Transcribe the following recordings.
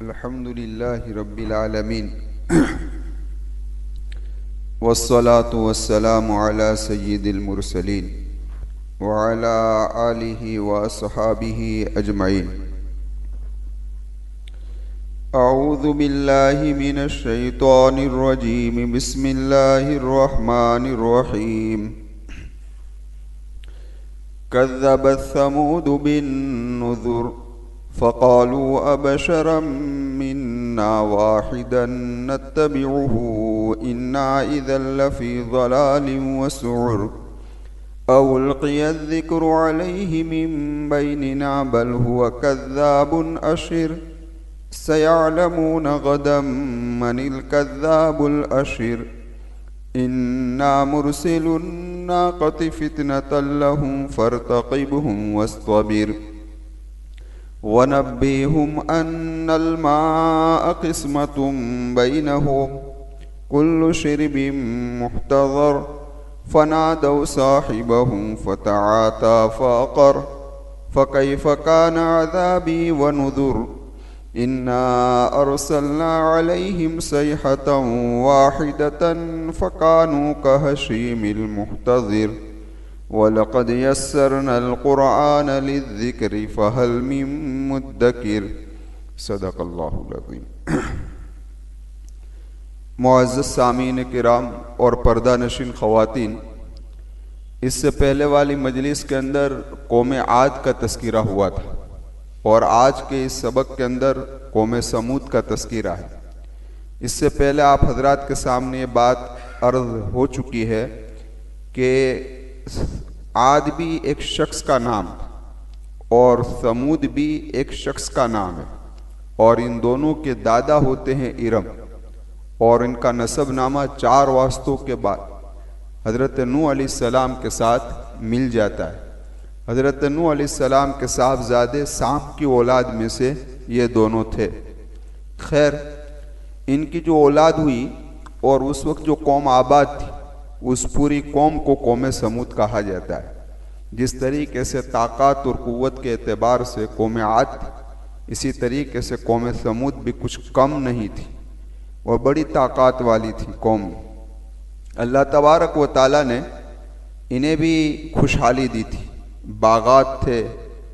अल्हम्दुलिल्लाहि रब्बिल आलमीन वस्सलातु वस्सलामु अला सय्यिदिल मुरसलीन व अला आलिहि व अस्हाबिहि अजमईन। अऊज़ु बिल्लाहि मिनश शैतानिर रजीम। बिस्मिल्लाहिर रहमानिर रहीम। कज़्ज़बत समूद बिन्नुज़ुर फ़क़ालू अबशरम मिन्ना वाहिदन नत्तबिउहु इन्ना इज़न लफ़ी ज़लालिन व सुउर अउल्क़िय ज़िक्रु अलैहि मिन बैनिना बल हुव कज़्ज़ाबुन अशिर सयअलमून गदम मनिल कज़्ज़ाबुल अशिर इन्ना मुरसिलुन नाक़ति फ़ितनतन लहुम फ़र्तक़िबहुम वस्तबिर वनब्बिहुम अन्नल माअ क़िस्मतुम बैनहुम कुल्लु शिरबिन मुहतज़र फ़नादौ साहिबहुम फ़तआता फ़अक़र फ़कैफ़ कान अज़ाबी व नुज़ुर इन्ना अरसलना अलैहिम सयहतन वाहिदतन फ़कानू कहशीमिल मुहतज़िर वलक़द यस्सरनल क़ुरआन लिज़्ज़िक्रि फ़हल मिन मुद्दकिर। सदक़ल्लाहुल अज़ीम। मुअज़्ज़ज़ सामीन किराम और पर्दा नशीन ख़वातीन, इससे पहले वाली मजलिस के अंदर कौम आद का तज़किरा हुआ था और आज के इस सबक के अंदर कौम समूद का तज़किरा है। इससे पहले आप हजरात के सामने ये बात अर्ज़ हो चुकी है कि आद भी एक शख्स का नाम था और समूद भी एक शख्स का नाम है और इन दोनों के दादा होते हैं इरम और इनका नसबनामा 4 वास्तों के बाद हज़रत नूह अलैहिस्सलाम के साथ मिल जाता है। हज़रत नूह अलैहिस्सलाम के साहबजादे साम की औलाद में से ये दोनों थे। खैर, इनकी जो औलाद हुई और उस वक्त जो कौम आबाद थी उस पूरी कौम को कौम समूद कहा जाता है। जिस तरीके से ताकत और क़ुव्वत के एतबार से कौम आद थी, इसी तरीके से कौम समूद भी कुछ कम नहीं थी और बड़ी ताकत वाली थी कौम। अल्लाह तबारक व ताला ने इन्हें भी खुशहाली दी थी। बागात थे,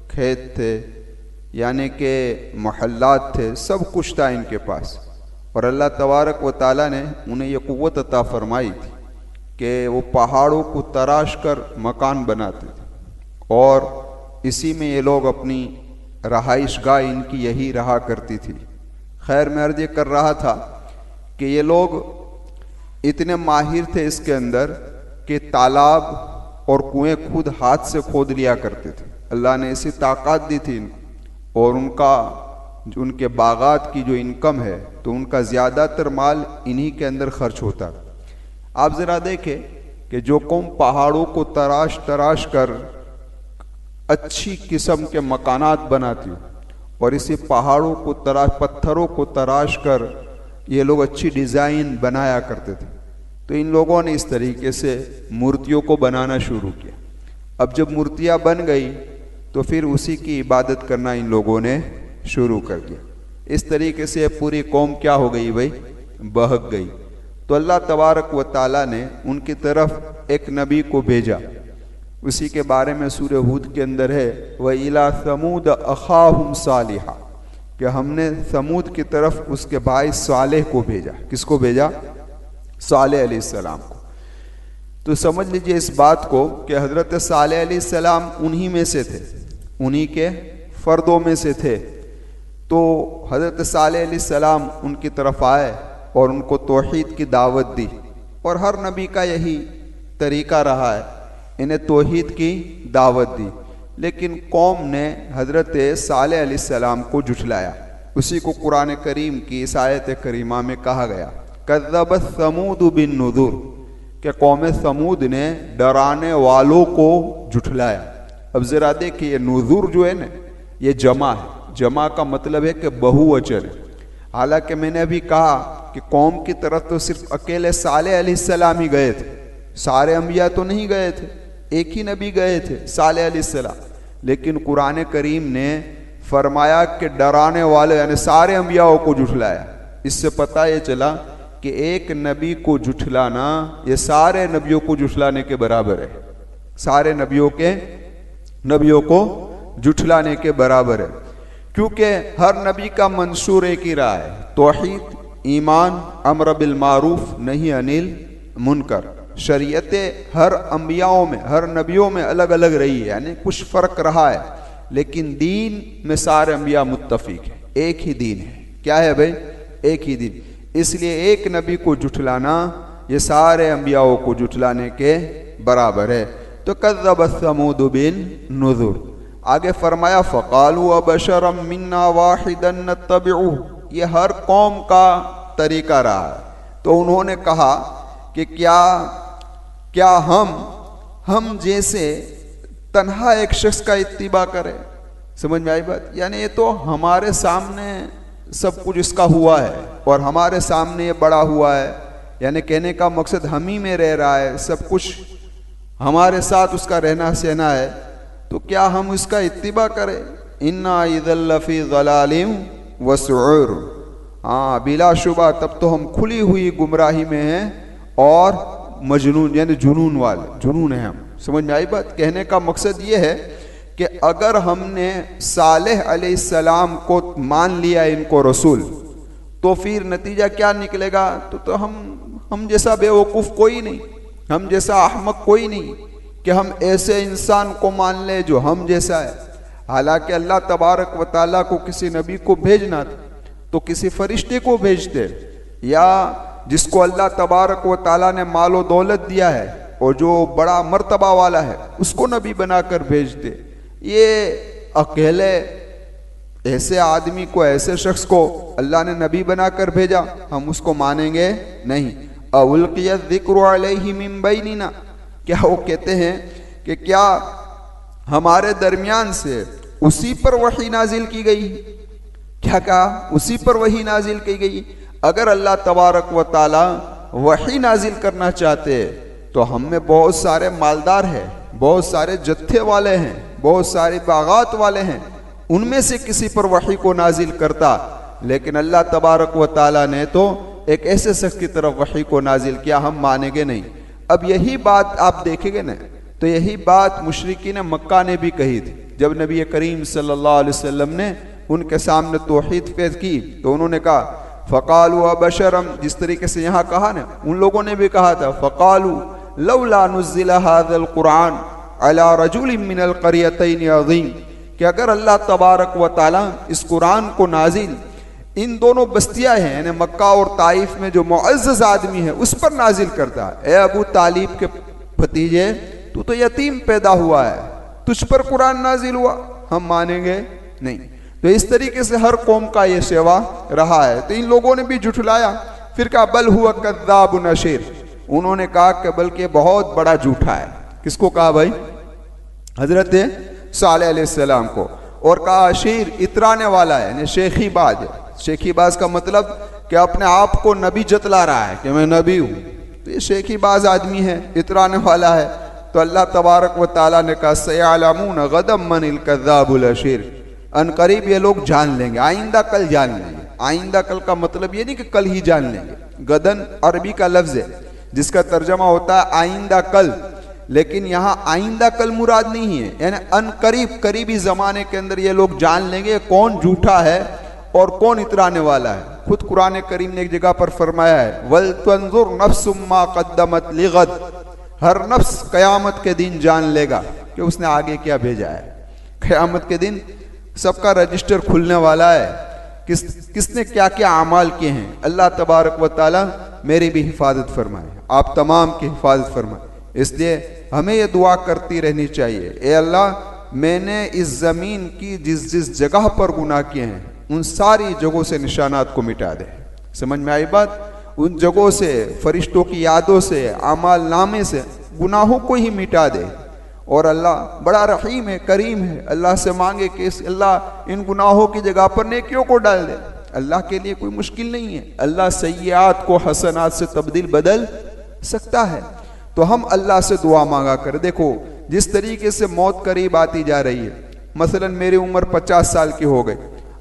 खेत थे, यानी कि महल्लात थे, सब कुछ था इनके पास। और अल्लाह तबारक व ताला ने उन्हें यह क़ुव्वत अता फरमाई थी कि वो पहाड़ों को तराश कर मकान बनाते थे और इसी में ये लोग अपनी रहाइशगाह इनकी यही रहा करती थी। खैर, मैं अर्ज़ कर रहा था कि ये लोग इतने माहिर थे इसके अंदर कि तालाब और कुएं खुद हाथ से खोद लिया करते थे। अल्लाह ने ऐसी ताकत दी थी इनको और उनके बागात की जो इनकम है तो उनका ज़्यादातर माल इन्हीं के अंदर खर्च होता था। आप ज़रा देखें कि जो कौम पहाड़ों को तराश तराश कर अच्छी किस्म के मकानात बनाती हो और इसी पहाड़ों को पत्थरों को तराश कर ये लोग अच्छी डिज़ाइन बनाया करते थे, तो इन लोगों ने इस तरीके से मूर्तियों को बनाना शुरू किया। अब जब मूर्तियाँ बन गई तो फिर उसी की इबादत करना इन लोगों ने शुरू कर दिया। इस तरीके से पूरी कौम क्या हो गई भाई, बहक गई। तो अल्लाह तबारक व ताला ने उनकी तरफ एक नबी को भेजा। उसी के बारे में सूरह हूद के अंदर है, व इला समूद अखाहुम सालिहा, कि हमने समूद की तरफ उसके भाई सालेह को भेजा। किसको भेजा? सालेह अलैहिस्सलाम को। तो समझ लीजिए इस बात को कि हज़रत सालेह अलैहिस्सलाम उन्हीं में से थे, उन्हीं के फ़र्दों में से थे। तो हज़रत सालेह अलैहिस्सलाम उनकी तरफ आए और उनको तौहीद की दावत दी और हर नबी का यही तरीका रहा है, इन्हें तौहीद की दावत दी। लेकिन कौम ने हज़रत सालेह अलैहिस्सलाम को झुठलाया। उसी को कुरान करीम की इस आयत करीमा में कहा गया, कज़्ज़बत समूद बिन्नुज़ुर, कि कौम समूद ने डराने वालों को झुठलाया। अब ज़रा देखिए, ये नुज़ुर जो है ना, ये जमा है। जमा का मतलब है कि बहुवचन है। हालांकि मैंने अभी कहा कि कौम की तरफ तो सिर्फ अकेले सालेह अलैहिस्सलाम ही गए थे, सारे अंबिया तो नहीं गए थे, एक ही नबी गए थे सालेह अलैहिस्सलाम। लेकिन कुरान करीम ने फरमाया कि डराने वाले यानी सारे अंबियाओं को झुठलाया। इससे पता ये चला कि एक नबी को झुठलाना ये सारे नबियों को झुठलाने के बराबर है, सारे नबियों को झुठलाने के बराबर है। क्योंकि हर नबी का मंशूर एक ही रहा है, तौहीद, ईमान, अम्र बिल मारूफ, नहीं अनिल मुनकर। शरीयतें हर अंबियाओं में, हर नबियों में अलग अलग रही है, यानी कुछ फर्क रहा है, लेकिन दीन में सारे अंबिया मुत्तफिक है, एक ही दीन है। क्या है भाई? एक ही दीन। इसलिए एक नबी को झुठलाना ये सारे अंबियाओं को झुठलाने के बराबर है। तो कज़्ज़बत समूद बिन नुज़ुर। आगे फरमाया फ़क़ालू अबशरम मिन्ना वाहिदन नत्तबिउ। ये हर कौम का तरीका रहा है। तो उन्होंने कहा कि क्या हम जैसे तन्हा एक शख्स का इत्तिबा करें। समझ में आई बात? यानी ये तो हमारे सामने सब कुछ इसका हुआ है और हमारे सामने ये बड़ा हुआ है, यानी कहने का मकसद हम ही में रह रहा है, सब कुछ हमारे साथ उसका रहना सहना है, तो क्या हम उसका इत्तिबा करें? इन्ना इज़ल लफ़ी ज़लालिम व सुऊर। हाँ, बिलाशुबा तब तो हम खुली हुई गुमराही में हैं और मजनून यानी जुनून है हम। समझ में आई बात? कहने का मकसद ये है कि अगर हमने सालेह अलैहिस्सलाम को मान लिया इनको रसूल, तो फिर नतीजा क्या निकलेगा? तो हम जैसा बेवकूफ़ कोई नहीं, हम जैसा अहमक कोई नहीं कि हम ऐसे इंसान को मान ले जो हम जैसा है। हालांकि अल्लाह तबारक व ताला को किसी नबी को भेजना तो किसी फरिश्ते को भेजते, या जिसको अल्लाह तबारक व ताला ने मालो दौलत दिया है और जो बड़ा मर्तबा वाला है उसको नबी बनाकर भेजते। ये अकेले ऐसे आदमी को, ऐसे शख्स को अल्लाह ने नबी बनाकर भेजा, हम उसको मानेंगे नहीं। अउल्क़िया ज़िक्रु अलैहि मिन बैनिना। क्या वो कहते हैं कि क्या हमारे दरमियान से उसी पर वही नाजिल की गई? क्या कहा? उसी पर वही नाजिल की गई। अगर अल्लाह तबारक व ताला वही नाजिल करना चाहते तो हम में बहुत सारे मालदार हैं, बहुत सारे जत्थे वाले हैं, बहुत सारे बागात वाले हैं, उनमें से किसी पर वही को नाजिल करता। लेकिन अल्लाह तबारक व ताला ने तो एक ऐसे शख्स की तरफ वही को नाजिल किया, हम मानेंगे नहीं। अब यही बात आप देखेंगे ना, तो यही बात मुशरिकीन मक्का ने भी कही थी। जब नबी करीम सल्लल्लाहु अलैहि वसल्लम ने उनके सामने तौहीद पेश की तो उन्होंने कहा फ़क़ालू अबशरम, जिस तरीके से यहाँ कहा ना, उन लोगों ने भी कहा था फ़क़ालू लौला नुज़्ज़िला हाज़ल क़ुरआन अला रजुलिन मिनल क़रियतैन अज़ीम, कि अगर अल्लाह तबारक व ताला इस कुरान को नाजिल इन दोनों बस्तियाँ हैं यानी मक्का और ताइफ में जो मुअज़्ज़ज़ आदमी है उस पर नाजिल करता। ए अबू तालिब के भतीजे, तू तो यतीम पैदा हुआ है, तुझ पर कुरान नाजिल हुआ, हम मानेंगे नहीं। तो इस तरीके से हर कौम का ये सेवा रहा है। तो इन लोगों ने भी झुठलाया, फिर कहा बल हुआ कज़्ज़ाबुन अशीर, उन्होंने कहा कि बल्कि बहुत बड़ा झूठा है। किसको कहा भाई? हजरत सालेह अलैहिस्सलाम को। और कहा अशीर, इतराने वाला है, यानी शेखीबाज है। शेखीबाज का मतलब कि अपने आप को नबी जतला रहा है कि मैं नबी हूँ, तो ये शेखीबाज आदमी है, इतराने वाला है। तो अल्लाह तबारक व ताला ने कहा सयअलमून गदम मनिल कज़्ज़ाबुल अशीर, अनकरीब ये लोग जान लेंगे, आइंदा कल जान लेंगे। आइंदा कल का मतलब ये नहीं कि कल ही जान लेंगे, गदन अरबी का लफ्ज़ है जिसका तर्जमा होता है आइंदा कल, लेकिन यहाँ आइंदा कल मुराद नहीं है, यानी अनकरीब करीबी ज़माने के अंदर ये लोग जान लेंगे कौन झूठा है और कौन इतराने वाला है। खुद कुरान करीम ने एक जगह पर फरमाया है वल तंजुर नफ्सुम मा क़द्दमत लिगद, हर नफ्स क़यामत के दिन जान लेगा कि उसने आगे क्या भेजा है। क़यामत के दिन सबका रजिस्टर खुलने वाला है, किसने क्या क्या अमाल किए हैं। अल्लाह तबारक व ताला मेरी भी हिफाजत फरमाए, आप तमाम की हिफाजत फरमाए। इसलिए हमें ये दुआ करती रहनी चाहिए, ए अल्लाह मैंने इस ज़मीन की जिस जिस जगह पर गुनाह किए हैं उन सारी जगहों से निशानात को मिटा दे। समझ में आई बात? उन जगहों से, फरिश्तों की यादों से, अमाल नामे से गुनाहों को ही मिटा दे। और अल्लाह बड़ा रहीम है, करीम है, अल्लाह से मांगे कि अल्लाह इन गुनाहों की जगह पर नेकियों को डाल दे। अल्लाह के लिए कोई मुश्किल नहीं है, अल्लाह सय्यात को हसनात से तब्दील बदल सकता है। तो हम अल्लाह से दुआ मांगा करें। देखो जिस तरीके से मौत करीब आती जा रही है, मसलन मेरी उम्र 50 साल की हो गई,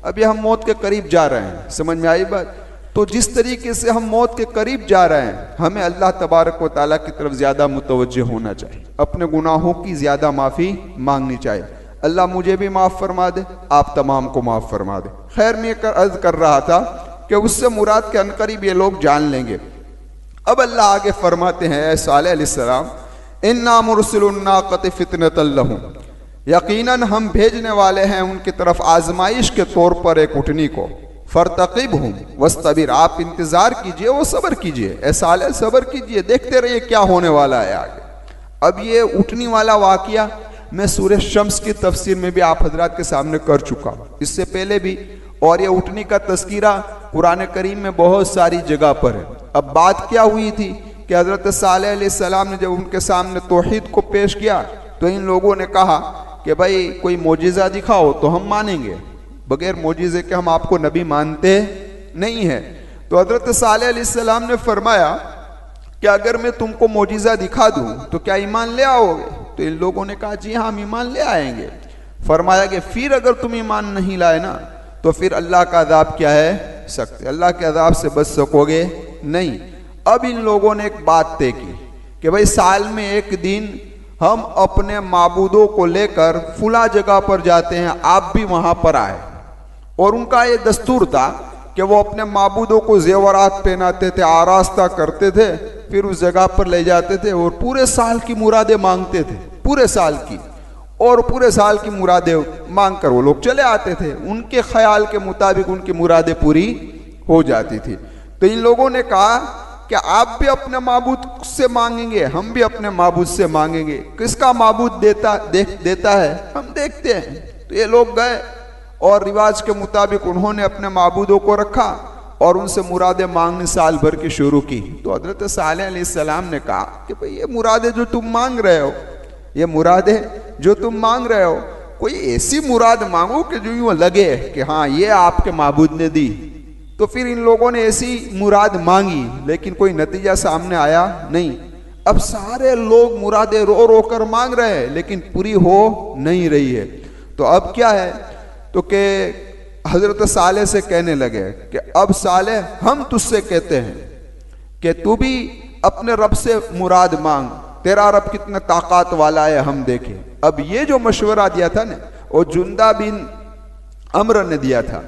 अभी हम मौत के करीब जा रहे हैं, समझ में आई बात। तो जिस तरीके से हम मौत के करीब जा रहे हैं, हमें अल्लाह तबारक व तआला की तरफ ज़्यादा मुतवज्जे होना चाहिए, अपने गुनाहों की ज़्यादा माफ़ी मांगनी चाहिए। अल्लाह मुझे भी माफ़ फरमा दे, आप तमाम को माफ़ फरमा दे। खैर मैं अर्ज कर रहा था कि उससे मुराद के अनकरीब ये लोग जान लेंगे। अब अल्लाह आगे फरमाते हैं, ऐ सालेह अलैहिस्सलाम, इन्ना मुरसिलुन नाक़ति फितनतल लहुम, यकीनन हम भेजने वाले हैं उनकी तरफ आजमाइश के तौर पर एक उठनी को। फरतक़िबहुम वस्तबिर, आप इंतज़ार कीजिए, वो सब्र कीजिए, ऐ सालेह सब्र कीजिए, देखते रहिए क्या होने वाला है आगे। अब ये उठनी वाला वाक़िया मैं सूरह शम्स की तफसीर में भी आप हजरात के सामने कर चुका हूँ, इससे पहले भी, और ये उठनी का तस्कीरा कुरान करीम में बहुत सारी जगह पर है। अब बात क्या हुई थी कि हज़रत सालेह अलैहिस्सलाम ने जब उनके सामने तौहीद को पेश किया तो इन लोगों ने कहा कि भाई कोई मोजिज़ा दिखाओ तो हम मानेंगे, बगैर मोजिज़े के हम आपको नबी मानते नहीं हैं। तो हज़रत सालेह अलैहिस्सलाम ने फरमाया कि अगर मैं तुमको मोजिज़ा दिखा दूँ तो क्या ईमान ले आओगे? तो इन लोगों ने कहा जी हाँ, हम ईमान ले आएंगे। फरमाया कि फिर अगर तुम ईमान नहीं लाए ना तो फिर अल्लाह का अज़ाब क्या है, सख्त, अल्लाह के अज़ाब से बच सकोगे नहीं। अब इन लोगों ने एक बात तय की कि भाई साल में एक दिन हम अपने माबूदों को लेकर फुला जगह पर जाते हैं, आप भी वहां पर आए। और उनका ये दस्तूर था कि वो अपने माबूदों को जेवरात पहनाते थे, आरास्ता करते थे, फिर उस जगह पर ले जाते थे और पूरे साल की मुरादें मांगते थे, पूरे साल की, और पूरे साल की मुरादें मांग कर वो लोग चले आते थे। उनके ख्याल के मुताबिक उनकी मुरादें पूरी हो जाती थी। तो इन लोगों ने कहा कि आप भी अपने माबूद से मांगेंगे, हम भी अपने माबूद से मांगेंगे, किसका माबूद देता है हम देखते हैं। तो ये लोग गए और रिवाज के मुताबिक उन्होंने अपने माबूदों को रखा और उनसे मुरादें मांगनी साल भर की शुरू की। तो हज़रत सालेह अलैहिस्सलाम ने कहा कि भाई ये मुरादें जो तुम मांग रहे हो, ये मुरादें जो तुम मांग रहे हो, कोई ऐसी मुराद मांगो कि जो यूँ लगे कि हाँ ये आपके माबूद ने दी। तो फिर इन लोगों ने ऐसी मुराद मांगी, लेकिन कोई नतीजा सामने आया नहीं। अब सारे लोग मुरादें रो रो कर मांग रहे हैं, लेकिन पूरी हो नहीं रही है। तो अब क्या है, तो कि हजरत सालेह से कहने लगे कि अब सालेह हम तुझसे कहते हैं कि तू भी अपने रब से मुराद मांग, तेरा रब कितना ताकत वाला है हम देखें। अब ये जो मशवरा दिया था ना, वो जुंदा बिन अम्र ने दिया था,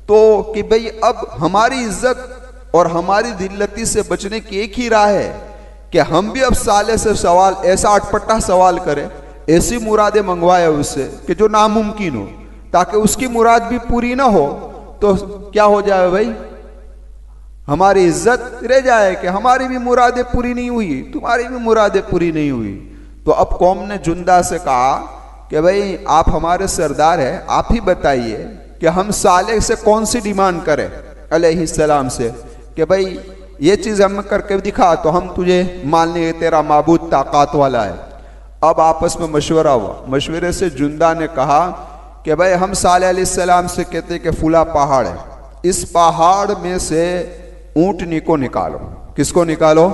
तो कि भाई अब हमारी इज्जत और हमारी दिल्लती से बचने की एक ही राह है कि हम भी अब सालेह से सवाल, ऐसा अटपटा सवाल करें, ऐसी मुरादें मंगवाए उससे कि जो नामुमकिन हो, ताकि उसकी मुराद भी पूरी ना हो तो क्या हो जाए भाई, हमारी इज्जत रह जाए कि हमारी भी मुरादें पूरी नहीं हुई, तुम्हारी भी मुरादें पूरी नहीं हुई। तो अब कौम ने जुंदा से कहा कि भाई आप हमारे सरदार हैं, आप ही बताइए कि हम सालेह से कौन सी डिमांड करें अलैहिस्सलाम से कि भाई ये चीज़ हम करके दिखा तो हम तुझे मान लेंगे, तेरा माबूद ताकत वाला है। अब आपस में मशवरा हुआ, मशवरे से जुंदा ने कहा कि भाई हम सालेह अलैहिस्सलाम से कहते कि फुला पहाड़ है, इस पहाड़ में से ऊँटनी को निकालो। किसको निकालो?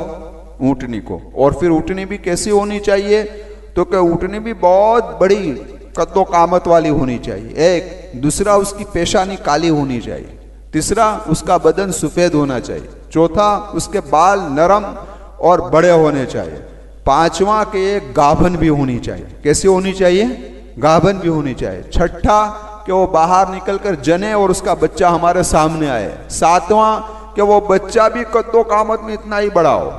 ऊँटनी को। और फिर ऊँटनी भी कैसी होनी चाहिए, तो कि ऊँटनी भी बहुत बड़ी कद्दो कामत वाली होनी चाहिए, एक। दूसरा उसकी पेशानी काली होनी चाहिए। तीसरा उसका बदन सफ़ेद होना चाहिए। चौथा उसके बाल नरम और बड़े होने चाहिए। पांचवा के एक गाभन भी होनी चाहिए। कैसी होनी चाहिए? गाभन भी होनी चाहिए। छठा कि वो बाहर निकलकर जने और उसका बच्चा हमारे सामने आए। सातवां कि वो बच्चा भी कद्दो कामत में इतना ही बड़ा हो,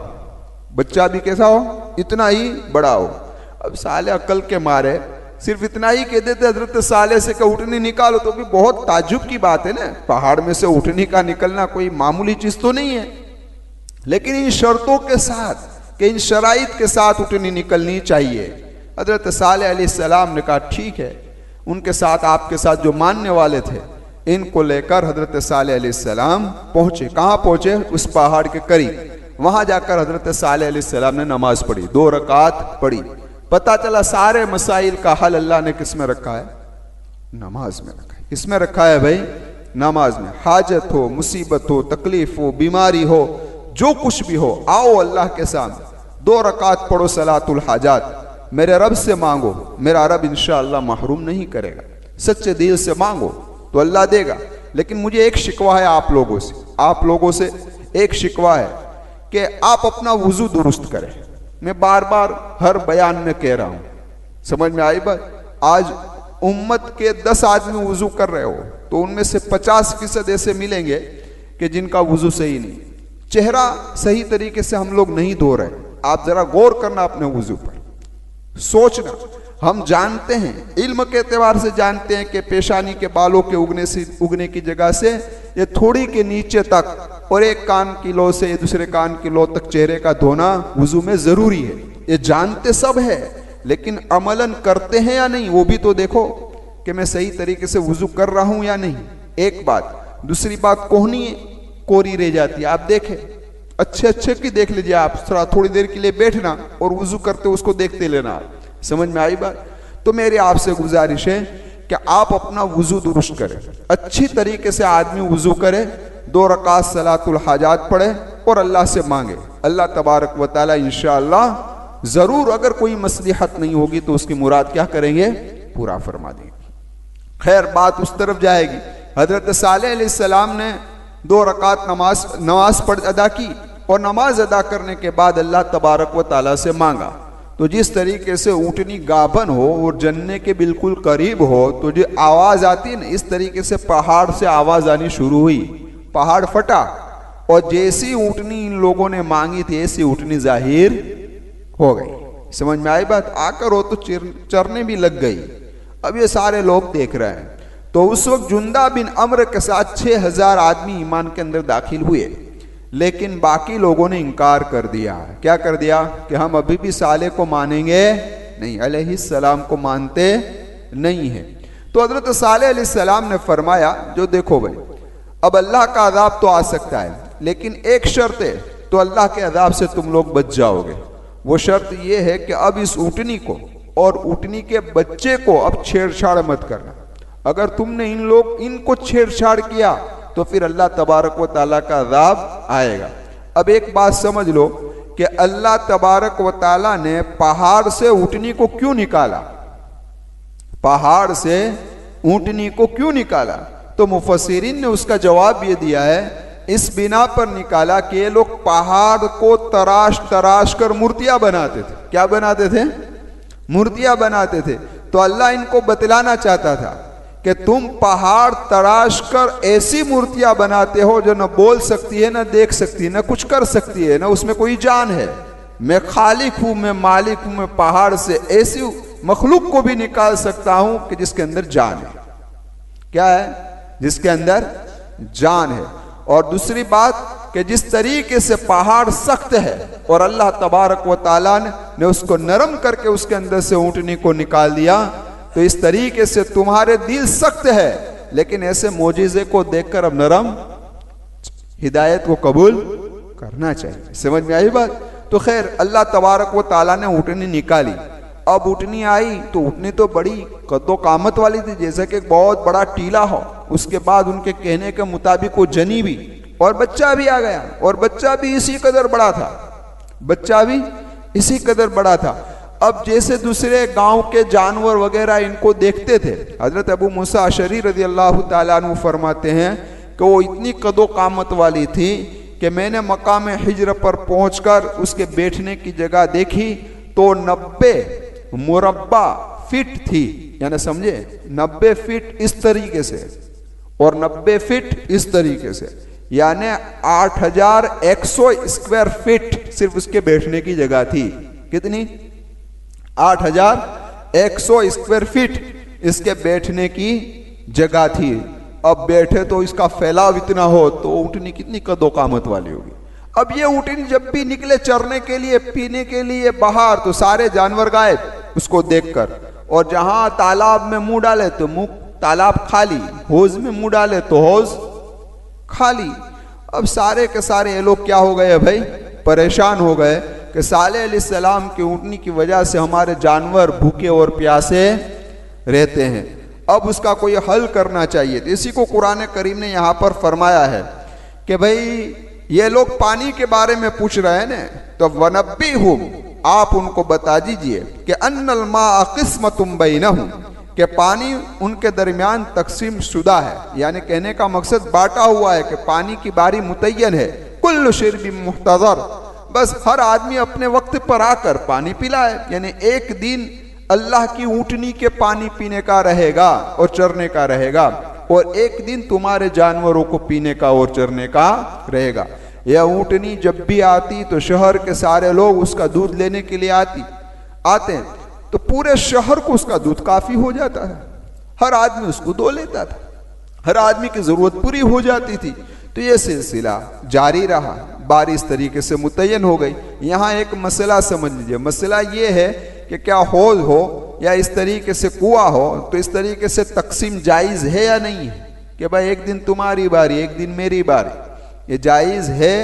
बच्चा भी कैसा हो? इतना ही बड़ा हो। अब साले अकल के मारे सिर्फ इतना ही कह देते हजरत सालेह से कि ऊँटनी निकालो, तो भी बहुत ताज्जुब की बात है ना, पहाड़ में से ऊँटनी का निकलना कोई मामूली चीज तो नहीं है। लेकिन इन शर्तों के साथ कि इन शराइत के साथ ऊँटनी निकलनी चाहिए। हजरत सालेह अलैहिस्सलाम ने कहा ठीक है। उनके साथ आपके साथ जो मानने वाले थे इनको लेकर हजरत सालेह अलैहिस्सलाम पहुंचे। कहाँ पहुंचे? उस पहाड़ के करीब। वहां जाकर हजरत सालेह अलैहिस्सलाम ने नमाज पढ़ी, 2 रकात पढ़ी। पता चला सारे मसाइल का हल अल्लाह ने किस में रखा है? नमाज में रखा है। किसमें रखा है भाई? नमाज में। हाजत हो, मुसीबत हो, तकलीफ हो, बीमारी हो, जो कुछ भी हो, आओ अल्लाह के सामने, 2 रकात पढ़ो सलातुल हाजात, मेरे रब से मांगो, मेरा रब इंशाअल्लाह महरूम नहीं करेगा। सच्चे दिल से मांगो तो अल्लाह देगा। लेकिन मुझे एक शिकवा है आप लोगों से एक शिकवा है कि आप अपना वुजू दुरुस्त करें। मैं बार बार हर बयान में कह रहा हूं, समझ में आई बात? आज उम्मत के 10 आदमी वुजू कर रहे हो तो उनमें से 50% ऐसे मिलेंगे कि जिनका वुजू सही नहीं, चेहरा सही तरीके से हम लोग नहीं धो रहे। आप जरा गौर करना अपने वुजू पर, सोचना। हम जानते हैं, इल्म के एतबार से जानते हैं कि पेशानी के बालों के उगने की जगह से ये थोड़ी के नीचे तक और एक कान की लो से दूसरे कान की लो तक चेहरे का धोना वुजू में जरूरी है। ये जानते सब है, लेकिन अमलन करते हैं या नहीं वो भी तो देखो कि मैं सही तरीके से वुजू कर रहा हूं या नहीं। एक बात। दूसरी बात, कोहनी कोरी रह जाती है। आप देखें, अच्छे की देख लीजिए आप, थोड़ी देर के लिए बैठना और वुजू करते उसको देखते लेना। समझ में आई बात? तो मेरी आपसे गुजारिश है कि आप अपना वुजू दुरुस्त करें, अच्छी तरीके से आदमी वुजू करे, 2 रकात सलातुल हाजात पढ़े और अल्लाह से मांगे। अल्लाह तबारक व तआला इंशाअल्लाह जरूर, अगर कोई मसलिहत नहीं होगी तो उसकी मुराद क्या करेंगे? पूरा फरमा देंगे। खैर, बात उस तरफ जाएगी। हजरत सालेह अलैहिस्सलाम ने 2 रकात नमाज अदा की और नमाज अदा करने के बाद अल्लाह तबारक व तआला से मांगा। तो जिस तरीके से ऊँटनी गाभन हो और जन्ने के बिल्कुल करीब हो तो जो आवाज आती है ना, इस तरीके से पहाड़ से आवाज आनी शुरू हुई, पहाड़ फटा और जैसी ऊँटनी इन लोगों ने मांगी थी ऐसी ऊँटनी जाहिर हो गई। समझ में आई बात? आकर वो तो चरने भी लग गई। अब ये सारे लोग देख रहे हैं। तो उस वक्त जुंदा बिन अम्र के साथ 6000 आदमी ईमान के अंदर दाखिल हुए, लेकिन बाकी लोगों ने इनकार कर दिया। क्या कर दिया? कि हम अभी भी साले को मानेंगे नहीं, अलैहिस्सलाम को मानते नहीं है। तो हजरत सालेह अलैहिस्सलाम ने फरमाया, जो देखो भाई, अब अल्लाह का अजाब तो आ सकता है, लेकिन एक शर्त है, तो अल्लाह के अजाब से तुम लोग बच जाओगे। वो शर्त ये है कि अब इस ऊँटनी को और ऊँटनी के बच्चे को अब छेड़छाड़ मत करना। अगर तुमने इनको छेड़छाड़ किया तो फिर अल्लाह तबारक व तआला का अज़ाब आएगा। अब एक बात समझ लो कि अल्लाह तबारक व तआला ने पहाड़ से ऊँटनी को क्यों निकाला? पहाड़ से ऊँटनी को क्यों निकाला? तो मुफस्सिरीन ने उसका जवाब ये दिया है, इस बिना पर निकाला कि ये लोग पहाड़ को तराश कर मूर्तियां बनाते थे। क्या बनाते थे? मूर्तियां बनाते थे। तो अल्लाह इनको बतलाना चाहता था कि तुम पहाड़ तराश कर ऐसी मूर्तियां बनाते हो जो न बोल सकती है, न देख सकती है, न कुछ कर सकती है, न उसमें कोई जान है। मैं खालिक हूं, मैं मालिक हूं, मैं पहाड़ से ऐसी मखलूक को भी निकाल सकता हूं कि जिसके अंदर जान है। क्या है? जिसके अंदर जान है। और दूसरी बात कि जिस तरीके से पहाड़ सख्त है और अल्लाह तबारक व तआला ने उसको नरम करके उसके अंदर से ऊँटनी को निकाल दिया, तो इस तरीके से तुम्हारे दिल सख्त है, लेकिन ऐसे मोजिज़े को देखकर अब नरम, हिदायत को कबूल करना चाहिए। समझ में आई बात? तो खैर, अल्लाह तबारक व तआला ने ऊँटनी निकाली। अब ऊँटनी आई तो ऊँटनी तो बड़ी कद्दो कामत वाली थी, जैसे कि बहुत बड़ा टीला हो। उसके बाद उनके कहने के मुताबिक वो जनी भी और बच्चा भी आ गया, और बच्चा भी इसी कदर बड़ा था, बच्चा भी इसी कदर बड़ा था। अब जैसे दूसरे गांव के जानवर वगैरह इनको देखते थे, हजरत अबू मूसा अशरी रज़ी अल्लाह तआला अन्हु फरमाते हैं कि वो इतनी कदो कामत वाली थी कि मैंने मकाम हिज्र पर पहुंचकर उसके बैठने की जगह देखी तो 90 मुरब्बा फीट थी, यानी समझे 90 फीट इस तरीके से और 90 फीट इस तरीके से, यानी 8100 स्क्वायर फीट सिर्फ उसके बैठने की जगह थी। कितनी? 8100 स्क्वायर फीट इसके बैठने की जगह थी। अब बैठे तो इसका फैलाव इतना हो तो ऊँटनी कितनी कदो कामत वाली होगी। अब ये ऊँटनी जब भी निकले चरने के लिए, पीने के लिए बाहर, तो सारे जानवर गायब उसको देखकर, और जहां तालाब में मुंह डाले तो मुंह तालाब खाली, हौज में मुंह डाले तो हौज खाली। अब सारे के सारे ये लोग क्या हो गए भाई? परेशान हो गए कि सालेह अलैहिस्सलाम की ऊँटनी की वजह से हमारे जानवर भूखे और प्यासे रहते हैं, अब उसका कोई हल करना चाहिए। तो इसी को कुरान करीम ने यहाँ पर फरमाया है कि भाई ये लोग पानी के बारे में पूछ रहे हैं ना, तो वनब्बिहुम, आप उनको बता दीजिए कि अन्नल माअ क़िस्मतुम बैनहुम, कि पानी उनके दरमियान तकसीम शुदा है, यानी कहने का मकसद बांटा हुआ है कि पानी की बारी मुतय्यन है। कुल्लु शिर्बिन मुख्तज़र, बस हर आदमी अपने वक्त पर आकर पानी पिलाए, यानी एक दिन अल्लाह की ऊँटनी के पानी पीने का रहेगा और चरने का रहेगा, और एक दिन तुम्हारे जानवरों को पीने का और चरने का रहेगा। यह ऊँटनी जब भी आती तो शहर के सारे लोग उसका दूध लेने के लिए आते हैं, तो पूरे शहर को उसका दूध काफी हो जाता है। हर आदमी उसको दो लेता था, हर आदमी की जरूरत पूरी हो जाती थी। तो ये सिलसिला जारी रहा, बारी इस तरीके से मुतय्यन हो गई। यहाँ एक मसला समझ लीजिए, मसला ये है कि क्या हौज हो या इस तरीके से कुआं हो, तो इस तरीके से तकसीम जायज है या नहीं है, कि भाई एक दिन तुम्हारी बारी एक दिन मेरी बारी, ये जायज है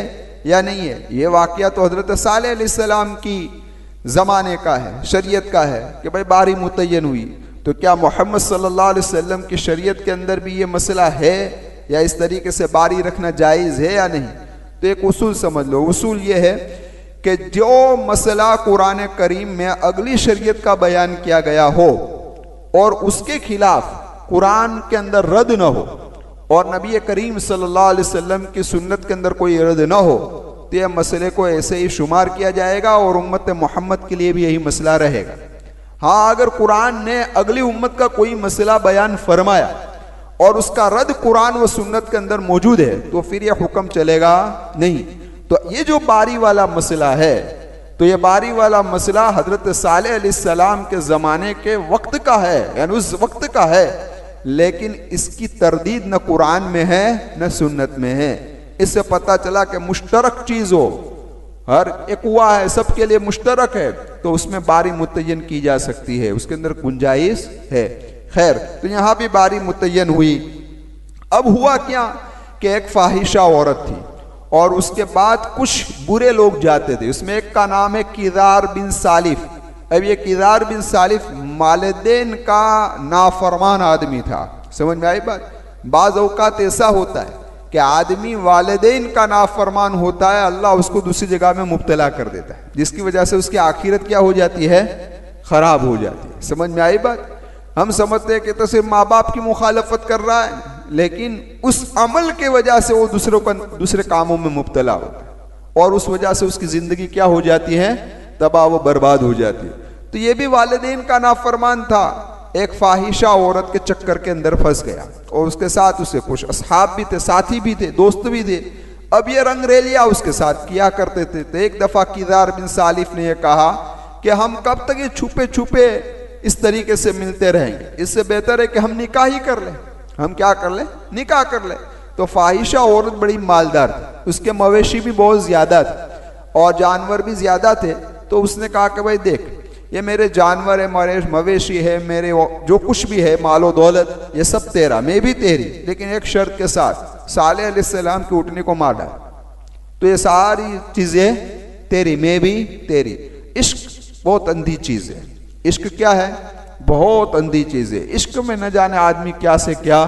या नहीं है। ये वाकया तो हजरत सालेह अलैहिस्सलाम की ज़माने का है, शरीयत का है कि भाई बारी मुतय्यन हुई। तो क्या मोहम्मद सल्लल्लाहु अलैहि वसल्लम की शरीयत के अंदर भी ये मसला है या इस तरीके से बारी रखना जायज़ है या नहीं। तो एक उसूल समझ लो, उसूल ये है कि जो मसला कुरान करीम में अगली शरीयत का बयान किया गया हो और उसके खिलाफ कुरान के अंदर रद्द न हो और नबी करीम सल्लल्लाहु अलैहि वसल्लम की सुन्नत के अंदर कोई रद्द न हो, तो यह मसले को ऐसे ही शुमार किया जाएगा और उम्मत मोहम्मद के लिए भी यही मसला रहेगा। हाँ, अगर कुरान ने अगली उम्मत का कोई मसला बयान फरमाया और उसका रद्द कुरान व सुन्नत के अंदर मौजूद है, तो फिर यह हुक्म चलेगा नहीं। तो ये जो बारी वाला मसला है, तो ये बारी वाला मसला हजरत सालेह अलैहिस्सलाम के ज़माने के वक्त का है, यानी उस वक्त का है, लेकिन इसकी तरदीद न कुरान में है न सुन्नत में है। इससे पता चला कि मुश्तरक चीज हो, हर एक हुआ है, सबके लिए मुश्तरक है, तो उसमें बारी मुतय्यन की जा सकती है, उसके अंदर गुंजाइश है। खैर, तो यहां भी बारी मुतय्यन हुई। अब हुआ क्या कि एक फाहिशा औरत थी और उसके बाद कुछ बुरे लोग जाते थे। उसमें एक का नाम है किदार बिन सालिफ। अब ये किदार बिन सालिफ वालिदैन का नाफरमान आदमी था। समझ में आई बात। बाज़ औक़ात ऐसा होता है कि आदमी वालिदैन का नाफरमान होता है, अल्लाह उसको दूसरी जगह में मुब्तला कर देता है, जिसकी वजह से उसकी आखिरत क्या हो जाती है, खराब हो जाती है। समझ में आई बात। हम समझते हैं कि तो सिर्फ माँ बाप की मुखालफत कर रहा है, लेकिन उस अमल के वजह से वो दूसरे कामों में मुब्तला होता है और उस वजह से उसकी जिंदगी क्या हो जाती है, तबाह व बर्बाद हो जाती है। तो ये भी वालिदैन का नाफरमान था, एक फाहिशा औरत के चक्कर के अंदर फंस गया और उसके साथ उसे कुछ असहाब भी थे, साथी भी थे, दोस्त भी थे। अब ये रंग रेलिया उसके साथ किया करते थे। तो एक दफा किदार बिन सालिफ ने यह कहा कि हम कब तक ये छुपे छुपे इस तरीके से मिलते रहेंगे, इससे बेहतर है कि हम निकाह ही कर लें। हम क्या कर लें, निकाह कर लें। तो फाहिशा औरत बड़ी मालदार थी, उसके मवेशी भी बहुत ज्यादा थे और जानवर भी ज्यादा थे। तो उसने कहा कि भाई देख, ये मेरे जानवर है, मेरे मवेशी है, मेरे जो कुछ भी है, मालो दौलत, ये सब तेरा, मैं भी तेरी, लेकिन एक शर्त के साथ, सालेह अलैहिस्सलाम की ऊँटनी को मार डाल, तो ये सारी चीजें तेरी, मैं भी तेरी। इश्क बहुत अंधी चीज है। इश्क क्या है, बहुत अंधी चीज है। इश्क में न जाने आदमी क्या से क्या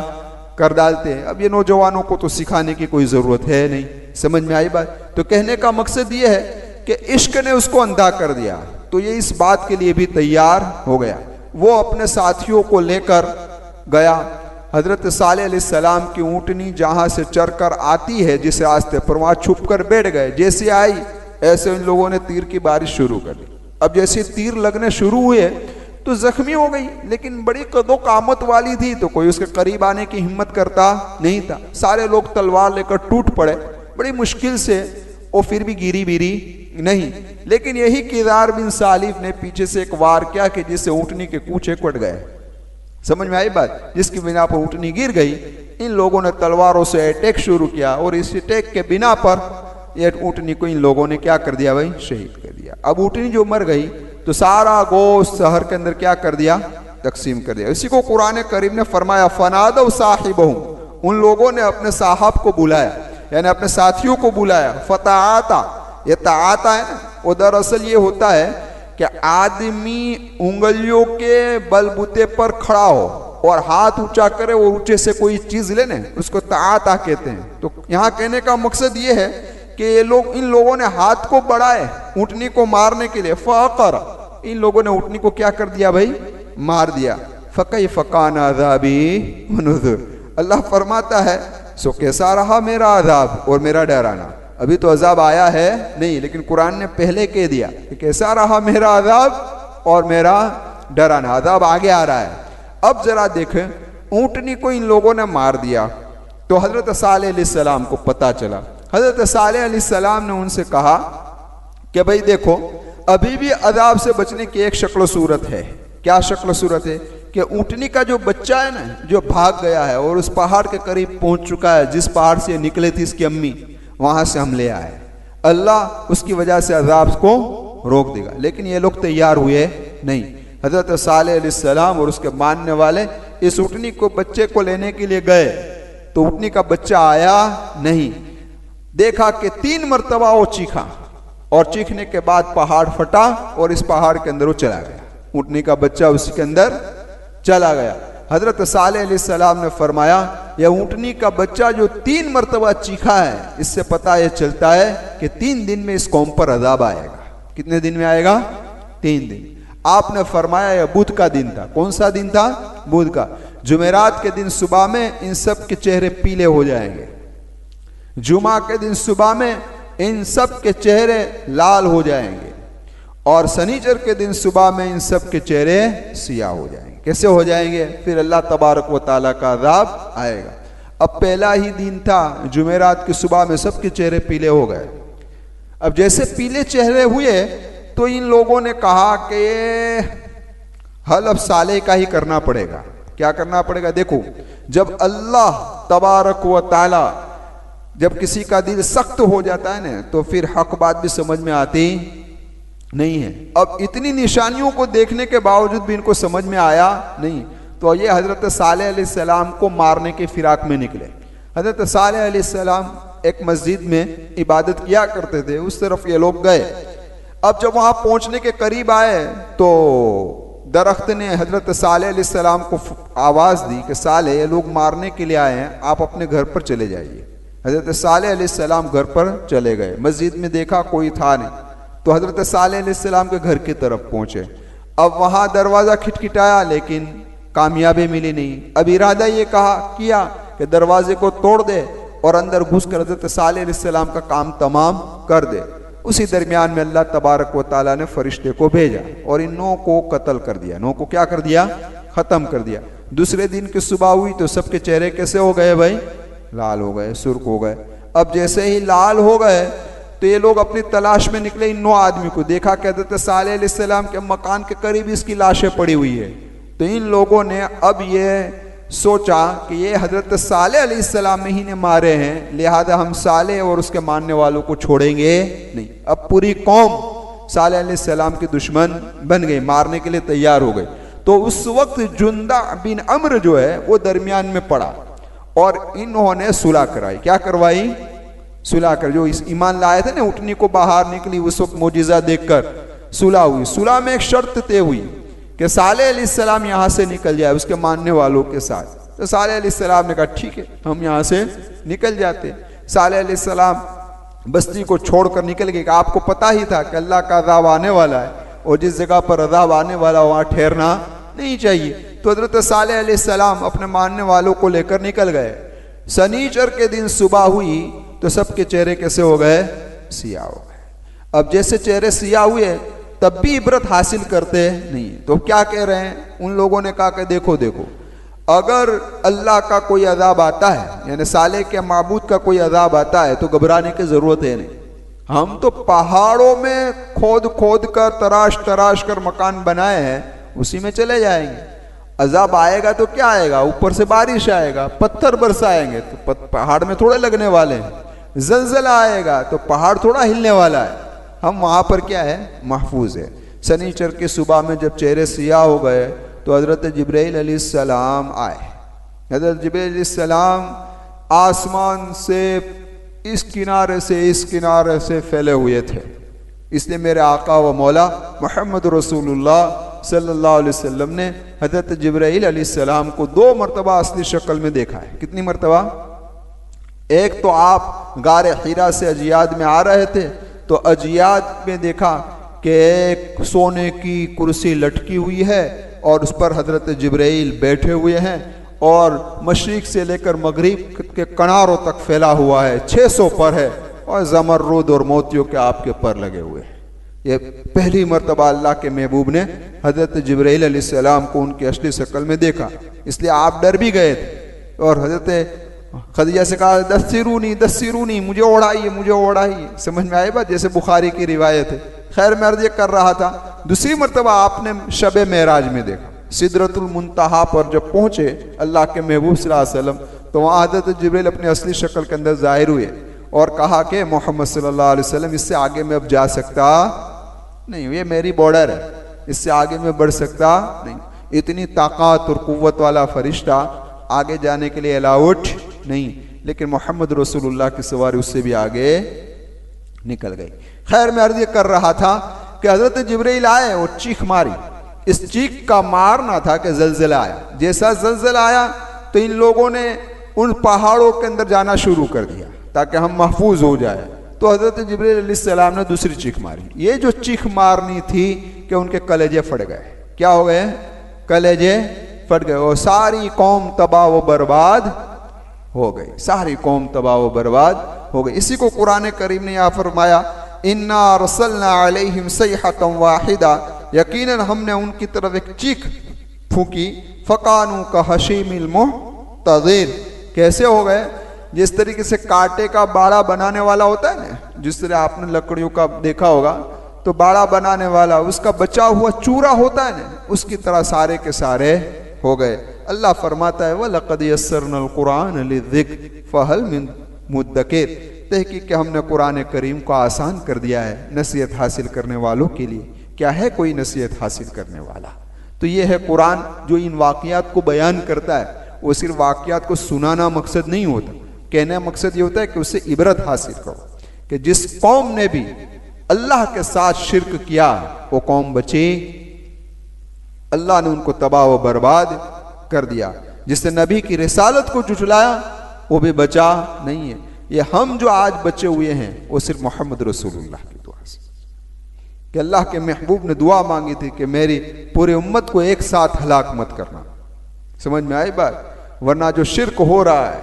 कर डालते हैं। अब ये नौजवानों को तो सिखाने की कोई जरूरत है नहीं। समझ में आई बात। तो कहने का मकसद ये है कि इश्क ने उसको अंधा कर दिया, तो ये इस बात के लिए भी तैयार हो गया। वो अपने साथियों को लेकर गया। हजरत सालेह अलैहिस्सलाम की ऊँटनी जहाँ से चरकर आती है जिस रास्ते पर, वहाँ छुप कर बैठ गए। जैसे आई ऐसे उन लोगों ने तीर की बारिश शुरू कर दी। अब जैसे तीर लगने शुरू हुए तो जख्मी हो गई, लेकिन बड़ी कदो कामत वाली थी, तो कोई उसके करीब आने की हिम्मत करता नहीं था। सारे लोग तलवार लेकर टूट पड़े बड़ी मुश्किल से, और फिर भी गिरी बिरी नहीं। लेकिन यही किदार बिन सालिफ ने पीछे से एक वार किया कि जिससे ऊँटनी के कूचे कट गए। समझ में आई बात। जिसकी बिना पर ऊँटनी गिर गई। इन लोगों ने तलवारों से अटैक शुरू किया और इस अटैक के बिना पर यह ऊँटनी को इन लोगों ने क्या कर दिया भाई, शहीद कर दिया। अब ऊँटनी जो मर गई तो सारा गोश्त शहर के अंदर क्या कर दिया, तकसीम कर दिया। इसी को कुरान करीम ने फरमाया, फनादौ साहिबहुम, उन लोगों ने अपने साहब को बुलाया, यानी अपने साथियों को बुलाया। फताआता, ये ताआता है ना, वो दरअसल ये होता है कि आदमी उंगलियों के बलबूते पर खड़ा हो और हाथ ऊंचा करे और ऊंचे से कोई चीज लेने, उसको ताआता कहते हैं। तो यहाँ कहने का मकसद ये है कि ये लोग, इन लोगों ने हाथ को बढ़ाए ऊँटनी को मारने के लिए। फकर, इन लोगों ने ऊँटनी को क्या कर दिया भाई, मार दिया। फ़कैफ़ कान अज़ाबी व नुज़ुर। अल्लाह फरमाता है सो कैसा रहा मेरा अज़ाब और मेरा डराना। अभी तो अज़ाब आया है नहीं, लेकिन कुरान ने पहले कह दिया कि कैसा रहा मेरा अज़ाब और मेरा डराना। अज़ाब आगे आ रहा है। अब जरा देखें, ऊँटनी को इन लोगों ने मार दिया तो हज़रत सालेह अलैहिस्सलाम को पता चला। हज़रत सालेह अलैहिस्सलाम ने उनसे कहा कि भाई देखो, अभी भी अज़ाब से बचने की एक शक्ल सूरत है। क्या शक्ल सूरत है कि ऊँटनी का जो बच्चा है ना, जो भाग गया है और उस पहाड़ के करीब पहुंच चुका है जिस पहाड़ से निकले थी इसकी अम्मी, वहां से हम ले आए, अल्लाह उसकी वजह से अज़ाब को रोक देगा। लेकिन ये लोग तैयार हुए नहीं। हज़रत सालेह अलैहिस्सलाम और उसके मानने वाले इस ऊँटनी को बच्चे को लेने के लिए गए तो ऊँटनी का बच्चा आया नहीं। देखा कि 3 मरतबा वो चीखा और चीखने के बाद पहाड़ फटा और इस पहाड़ के अंदर वो चला गया। ऊँटनी का बच्चा उसके अंदर चला गया। हजरत सालेह अलैहिस्सलाम ने फरमाया, यह ऊँटनी का बच्चा जो 3 मरतबा चीखा है, इससे पता यह चलता है कि 3 दिन में इस कौम पर अजाब आएगा। कितने दिन में आएगा? 3 दिन। आपने फरमाया यह बुध का दिन था। कौन सा दिन था? बुध का। जुमेरात के दिन सुबह में इन सब के चेहरे पीले हो जाएंगे। जुमा के दिन सुबह में इन सब के चेहरे लाल हो जाएंगे और शनिचर के दिन सुबह में इन सब के चेहरे सियाह हो जाएंगे। कैसे हो जाएंगे? फिर अल्लाह तबारक व ताला का अज़ाब आएगा। अब पहला ही दिन था, जुमेरात की सुबह में सबके चेहरे पीले हो गए। अब जैसे पीले चेहरे हुए तो इन लोगों ने कहा कि ये हल अब सालेह का ही करना पड़ेगा। क्या करना पड़ेगा? देखो, जब अल्लाह तबारक व ताला जब किसी का दिल सख्त हो जाता है ना, तो फिर हक बात भी समझ में आती नहीं है। अब इतनी निशानियों को देखने के बावजूद भी इनको समझ में आया नहीं, तो ये हजरत सालेह अलैहिस्सलाम को मारने के फिराक में निकले। हजरत सालेह अलैहिस्सलाम एक मस्जिद में इबादत किया करते थे, उस तरफ ये लोग गए। अब जब वहां पहुंचने के करीब आए तो दरख्त ने हजरत सालेह अलैहिस्सलाम को आवाज दी कि सालेह, ये लोग मारने के लिए आए हैं, आप अपने घर पर चले जाइए। हजरत सालेह अलैहिस्सलाम घर पर चले गए। मस्जिद में देखा कोई था नहीं, तो हजरत सालेह अलैहिस्सलाम के घर की तरफ पहुंचे। अब वहां दरवाजा खिटखिटाया लेकिन कामयाबी मिली नहीं। अब इरादा ये किया कि दरवाजे को तोड़ दे और अंदर घुसकर हजरत सालेह अलैहिस्सलाम का काम तमाम कर दे। उसी दरमियान में अल्लाह तबारक व ताला ने फरिश्ते को भेजा और इन 9 को कत्ल कर दिया। 9 को क्या कर दिया? खत्म कर दिया। दूसरे दिन की सुबह हुई तो सबके चेहरे कैसे हो गए भाई? लाल हो गए, सुर्ख हो गए। अब जैसे ही लाल हो गए तो ये लोग अपनी तलाश में निकले। इन 9 आदमी को देखा कि हज़रत सालेह अलैहिस्सलाम के मकान के करीब इसकी लाशें पड़ी हुई है। तो इन लोगों ने अब ये सोचा कि ये हज़रत सालेह अलैहिस्सलाम ही ने मारे हैं, लिहाजा हम सालेह और उसके मानने वालों को छोड़ेंगे नहीं। अब पूरी कौम सालेह अलैहिस्सलाम की दुश्मन बन गई, मारने के लिए तैयार हो गई। तो उस वक्त जुंदा बिन अम्र जो है वो दरमियान में पड़ा और इन्होंने सुलह कराई। क्या करवाई? सुलह कर। जो इस ईमान लाए थे ना, ऊँटनी को बाहर निकली उस वक्त मोजिज़ा देखकर सुलह हुई। सुलह में एक शर्त तय हुई कि सालेह अलैहिस्सलाम यहाँ से निकल जाए उसके मानने वालों के साथ। तो सालेह अलैहिस्सलाम ने कहा ठीक है, हम यहाँ से निकल जाते। सालेह अलैहिस्सलाम बस्ती को छोड़कर निकल गए। आपको पता ही था कि अल्लाह का अज़ाब आने वाला है और जिस जगह पर अज़ाब आने वाला वहाँ ठहरना नहीं चाहिए। तो हज़रत सालेह अलैहिस्सलाम अपने मानने वालों को लेकर निकल गए। शनीचर के दिन सुबह हुई तो सबके चेहरे कैसे हो गए? सियाह हो गए। अब जैसे चेहरे सियाह हुए तब भी इबरत हासिल करते नहीं। तो क्या कह रहे हैं? उन लोगों ने कहा कि देखो देखो, अगर अल्लाह का कोई अज़ाब आता है, यानी सालेह के माबूद का कोई अज़ाब आता है, तो घबराने की जरूरत है नहीं। हम तो पहाड़ों में खोद खोद कर तराश तराश कर मकान बनाए हैं, उसी में चले जाएंगे। अज़ाब आएगा तो क्या आएगा? ऊपर से बारिश आएगा, पत्थर बरसाएंगे तो पहाड़ में थोड़े लगने वाले हैं। ज़लज़ला आएगा तो पहाड़ थोड़ा हिलने वाला है। हम वहाँ पर क्या है? महफूज है। शनीचर की सुबह में जब चेहरे सियाह हो गए तो हज़रत जिब्राइल अलैहिस्सलाम आए। हज़रत जिब्राइल अलैहिस्सलाम आसमान से इस किनारे से इस किनारे से फैले हुए थे। इसलिए मेरे आका व मौला मुहम्मद रसूलुल्लाह सल्लल्लाहु अलैहि वसल्लम ने हज़रत जिब्राइल अलैहिस्सलाम को 2 मरतबा असली शक्ल में देखा है। कितनी मरतबा? एक तो आप गारे हिरा से अजियाद में आ रहे थे तो अजियाद में देखा कि एक सोने की कुर्सी लटकी हुई है और उस पर हजरत जिब्राइल बैठे हुए हैं और मशरिक से लेकर मगरिब के किनारों तक फैला हुआ है, 600 पर है और ज़मरुद और मोतियों के आपके पर लगे हुए हैं। ये पहली मर्तबा अल्लाह के महबूब ने हजरत जिब्राइल अलैहिस्सलाम को उनकी असली शक्ल में देखा, इसलिए आप डर भी गए थे और हजरत खदीजा से कहा दस्सिरूनी दस्सिरूनी, मुझे ओढ़ाइए मुझे ओढ़ाइए। समझ में आई बात? जैसे बुखारी की रिवायत है। खैर मैं अर्ज़ ये कर रहा था, दूसरी मर्तबा आपने शब मेराज में देखा, सिदरतुल मुंतहा पर जब पहुंचे अल्लाह के महबूब सल्लल्लाहु अलैहि वसल्लम, तो वहाँ हज़रत जिब्रील अपनी असली शक्ल के अंदर ज़ाहिर हुए और कहा कि मोहम्मद सल्लल्लाहु अलैहि वसल्लम इससे आगे मैं अब जा सकता नहीं, ये मेरी बॉर्डर है, इससे आगे मैं बढ़ सकता नहीं। इतनी ताकत और कुव्वत वाला फरिश्ता आगे जाने के लिए अलाउड नहीं, लेकिन मोहम्मद रसूलुल्लाह की सवारी उससे भी आगे निकल गई। खैर मैं अर्ज़ ये कर रहा था कि हज़रत जिब्रील आए और चीख मारी। इस चीख का मारना था कि ज़लज़ला आया। जैसा ज़लज़ला आया तो इन लोगों ने उन पहाड़ों के अंदर जाना शुरू कर दिया ताकि हम महफूज हो जाए। तो हज़रत जिब्रील अलैहिस्सलाम ने दूसरी चीख मारी। ये जो चीख मारनी थी कि उनके कलेजे फट गए। क्या हो गए? कलेजे फट गए और सारी कौम तबाह व बर्बाद हो गई, सारी कौम तबाह व बर्बाद हो गई। इसी को कुरान करीम ने यहाँ फरमाया, इन्ना रसलना अलैहिम सयहतन वाहिदा, यकीनन हमने उनकी तरफ एक चीख फूकी, फकानू का हशीमिल मुहतज़िर। कैसे हो गए? जिस तरीके से कांटे का बाड़ा बनाने वाला होता है ना, जिस तरह आपने लकड़ियों का देखा होगा, तो बाड़ा बनाने वाला उसका बचा हुआ चूरा होता है ना, उसकी तरह सारे के सारे हो गए। अल्लाह फरमाता है वलक़द यस्सरनल कुरान लिज़िक्र फ़हल मिन मुद्दकिर, तहकीक के हमने कुरान करीम को आसान कर दिया है नसीहत हासिल करने वालों के लिए। क्या है कोई नसीहत हासिल करने वाला? तो ये है कुरान जो इन वाक़ियात को बयान करता है। वो सिर्फ वाक़ियात को सुनाना मकसद नहीं होता, कहने का मकसद ये होता है कि उससे इबरत हासिल करो कि जिस कौम ने भी अल्लाह के साथ शिर्क किया वो कौम बची, अल्लाह ने उनको तबाह व बर्बाद कर दिया। जिसने नबी की रिसालत को झुठलाया वो भी बचा नहीं है। ये हम जो आज बचे हुए हैं वो सिर्फ मोहम्मद रसूलुल्लाह की दुआ से, कि अल्लाह के महबूब ने दुआ मांगी थी कि मेरी पूरी उम्मत को एक साथ हलाक मत करना। समझ में आई बात? वरना जो शिर्क हो रहा है,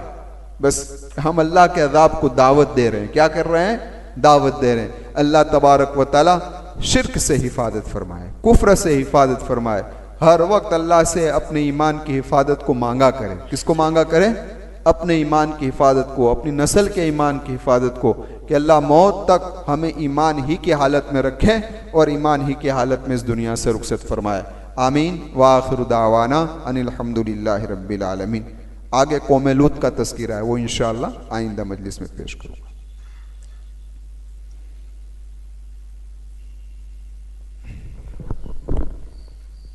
बस हम अल्लाह के अज़ाब को दावत दे रहे हैं। क्या कर रहे हैं? दावत दे रहे हैं। अल्लाह तबारक व तआला शिर्क से हिफाजत फरमाए, कुफ्र से हिफाजत फरमाए। हर वक्त अल्लाह से अपने ईमान की हिफाजत को मांगा करें। किसको मांगा करें? अपने ईमान की हिफाजत को, अपनी नस्ल के ईमान की हिफाजत को, कि अल्लाह मौत तक हमें ईमान ही की हालत में रखे और ईमान ही की हालत में इस दुनिया से रुखसत फरमाए। आमीन। व आखिरु दावाना अनिल हम्दुलिल्लाहि रब्बिल आलमीन। आगे कौम लूत का तज़किरा है, वो इंशाअल्लाह आइंदा मजलिस में पेश करूँगा।